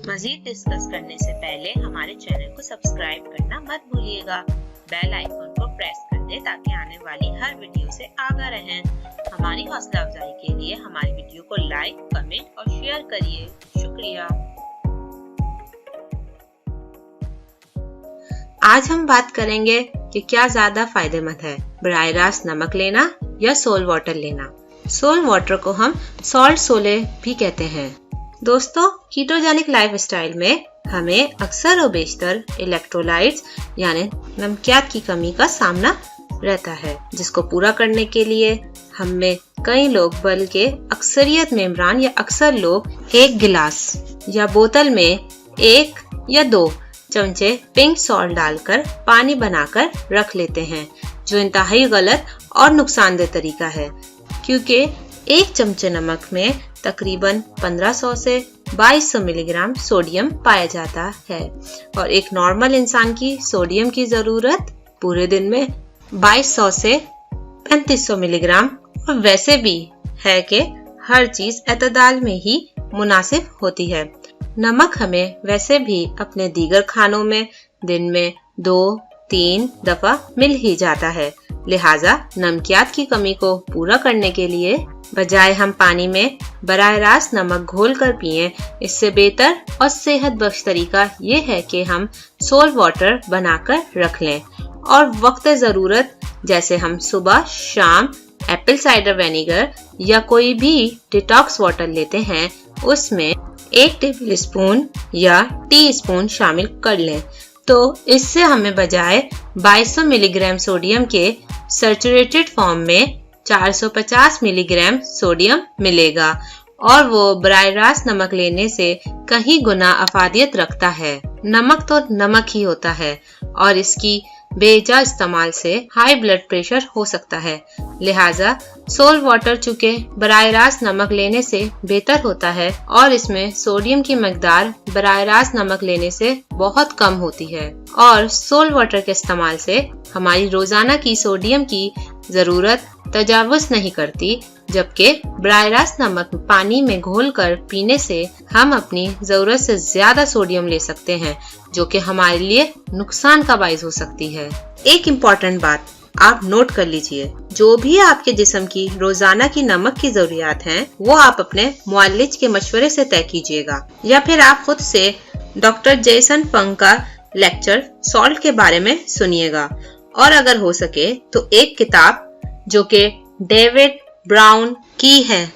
मजीद discuss करने से पहले हमारे चैनल को सब्सक्राइब करना मत भूलिएगा। बेल आइकन को प्रेस कर दें ताकि आने वाली हर वीडियो से आगाह रहें। हमारी हौसला अफजाई के लिए हमारी वीडियो को लाइक, कमेंट और शेयर करिए। शुक्रिया। आज हम बात करेंगे कि क्या ज्यादा फायदेमंद है, बराह रास्त नमक लेना या सोल वाटर लेना। सोल वाटर को हम सॉल्ट सोले भी कहते हैं। दोस्तों, कीटोजेनिक लाइफस्टाइल में हमें अक्सर और बेशतर इलेक्ट्रोलाइट्स यानी नमकियात की कमी का सामना रहता है, जिसको पूरा करने के लिए हम में कई लोग बल्कि अक्सरियत मेंबरान या अक्सर लोग एक गिलास या बोतल में 1 या 2 चमचे पिंक सॉल्ट डालकर पानी बनाकर रख लेते हैं, जो इंतहाई गलत और नुकसानदेह तरीका है, क्योंकि 1 चमचे नमक में तकरीबन 1500 से 2200 मिलीग्राम सोडियम पाया जाता है और एक नॉर्मल इंसान की सोडियम की जरूरत पूरे दिन में 2200 से 3500 मिलीग्राम और वैसे भी है कि हर चीज एतदाल में ही मुनासिब होती है। नमक हमें वैसे भी अपने दीगर खानों में दिन में 2-3 दफा मिल ही जाता है, लिहाजा नमकियात की कमी को पूरा करने के लिए बजाय हम पानी में बराह रास्त नमक घोल कर पिएं, इससे बेहतर और सेहत बख्श तरीका ये है कि हम सोल वाटर बनाकर रख लें और वक्त जरूरत जैसे हम सुबह शाम एप्पल साइडर विनेगर या कोई भी डिटॉक्स वाटर लेते हैं, उसमें 1 टेबल स्पून या टी स्पून शामिल कर लें, तो इससे हमें बजाय 2200 मिलीग्राम सोडियम के सैचुरेटेड फॉर्म में 450 मिलीग्राम सोडियम मिलेगा और वो बराह रास्त नमक लेने से कहीं गुना अफादियत रखता है। नमक तो नमक ही होता है और इसकी बेजा इस्तेमाल से हाई ब्लड प्रेशर हो सकता है, लिहाजा सोल वाटर चूँकि बराह रास्त नमक लेने से बेहतर होता है और इसमें सोडियम की मकदार बराह रास्त नमक लेने से बहुत कम होती है और सोल वाटर के इस्तेमाल से हमारी रोजाना की सोडियम की जरूरत तजावुज नहीं करती, जबकि बराह रास्त नमक पानी में घोलकर पीने से हम अपनी जरूरत से ज्यादा सोडियम ले सकते हैं, जो कि हमारे लिए नुकसान का बाइस हो सकती है। एक इम्पॉर्टेंट बात आप नोट कर लीजिए, जो भी आपके जिस्म की रोजाना की नमक की जरूरियात हैं, वो आप अपने मुअल्लिज के मशवरे से तय कीजिएगा या फिर आप खुद से डॉक्टर जेसन फंग का लेक्चर सॉल्ट के बारे में सुनिएगा और अगर हो सके तो एक किताब जो कि डेविड ब्राउन की है,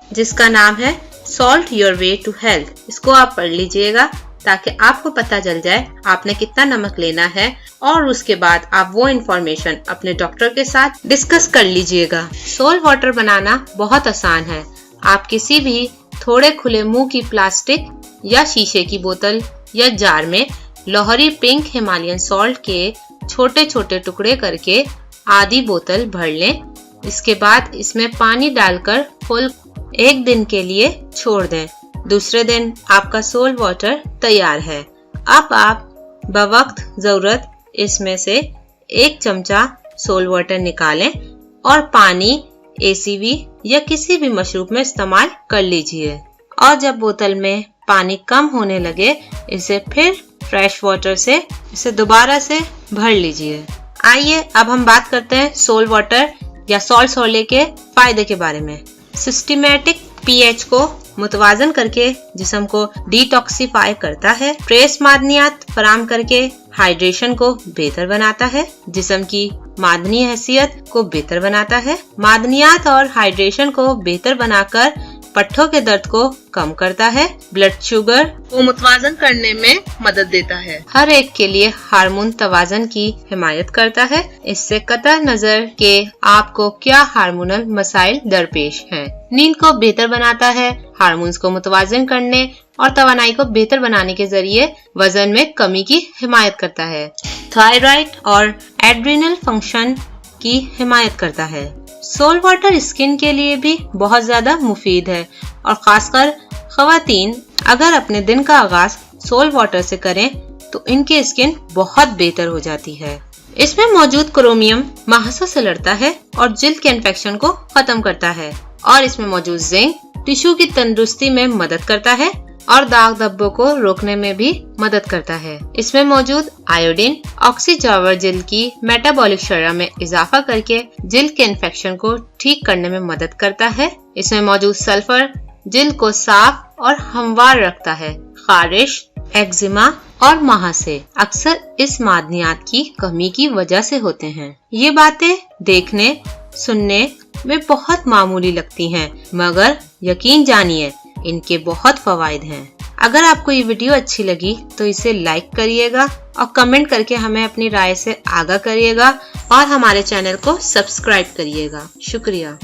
जिसका नाम है salt your way to health, इसको आप पढ़ लीजिएगा ताकि आपको पता चल जाए आपने कितना नमक लेना है और उसके बाद आप वो इन्फॉर्मेशन अपने डॉक्टर के साथ डिस्कस कर लीजिएगा। सोल वाटर बनाना बहुत आसान है। आप किसी भी थोड़े खुले मुंह की प्लास्टिक या शीशे की बोतल या जार में लाहौरी पिंक हिमालयन सॉल्ट के छोटे छोटे टुकड़े करके आधी बोतल भर लें। इसके बाद इसमें पानी डालकर फुल 1 दिन के लिए छोड़ दें। दूसरे दिन आपका सोल वाटर तैयार है। अब आप बवक्त जरूरत इसमें से 1 चमचा सोल वाटर निकालें और पानी ACV या किसी भी मशरूब में इस्तेमाल कर लीजिए और जब बोतल में पानी कम होने लगे, इसे फिर फ्रेश वाटर से इसे दोबारा से भर लीजिए। आइए अब हम बात करते हैं सोल वाटर या सॉल्ट सोले के फायदे के बारे में। सिस्टमैटिक pH को मुतवाजन करके जिस्म को डिटॉक्सिफाई करता है। ट्रेस मादनियात फराम करके हाइड्रेशन को बेहतर बनाता है। जिस्म की मादनी हैसियत को बेहतर बनाता है। मादनियात और हाइड्रेशन को बेहतर बनाकर पट्ठों के दर्द को कम करता है। ब्लड शुगर को मुतवाजन करने में मदद देता है। हर एक के लिए हार्मोन तवाजन की हिमायत करता है। इससे कतई नजर के आपको क्या हार्मोनल मसाइल दरपेश हैं। नींद को बेहतर बनाता है। हार्मोन्स को मुतवाजन करने और तवानाई को बेहतर बनाने के जरिए वजन में कमी की हिमायत करता है। थायराइड और एड्रिनल फंक्शन की हिमायत करता है। सोल वाटर स्किन के लिए भी बहुत ज्यादा मुफीद है और खासकर ख्वातीन अगर अपने दिन का आगाज सोल वाटर से करें तो इनकी स्किन बहुत बेहतर हो जाती है। इसमें मौजूद क्रोमियम महासा से लड़ता है और जिल्द के इन्फेक्शन को खत्म करता है और इसमें मौजूद जिंक टिश्यू की तंदुरुस्ती में मदद करता है। और दाग धब्बों को रोकने में भी मदद करता है। इसमें मौजूद आयोडीन ऑक्सीजॉवर जिल्द की मेटाबॉलिक शरह में इजाफा करके जिल्द के इन्फेक्शन को ठीक करने में मदद करता है। इसमें मौजूद सल्फर जिल्द को साफ और हमवार रखता है। खारिश, एक्जिमा और महासे अक्सर इस मादनियात की कमी की वजह से होते हैं। ये बातें देखने सुनने में बहुत मामूली लगती हैं, मगर यकीन जानिए इनके बहुत फवायद हैं। अगर आपको ये वीडियो अच्छी लगी तो इसे लाइक करिएगा और कमेंट करके हमें अपनी राय से आगाह करिएगा और हमारे चैनल को सब्सक्राइब करिएगा। शुक्रिया।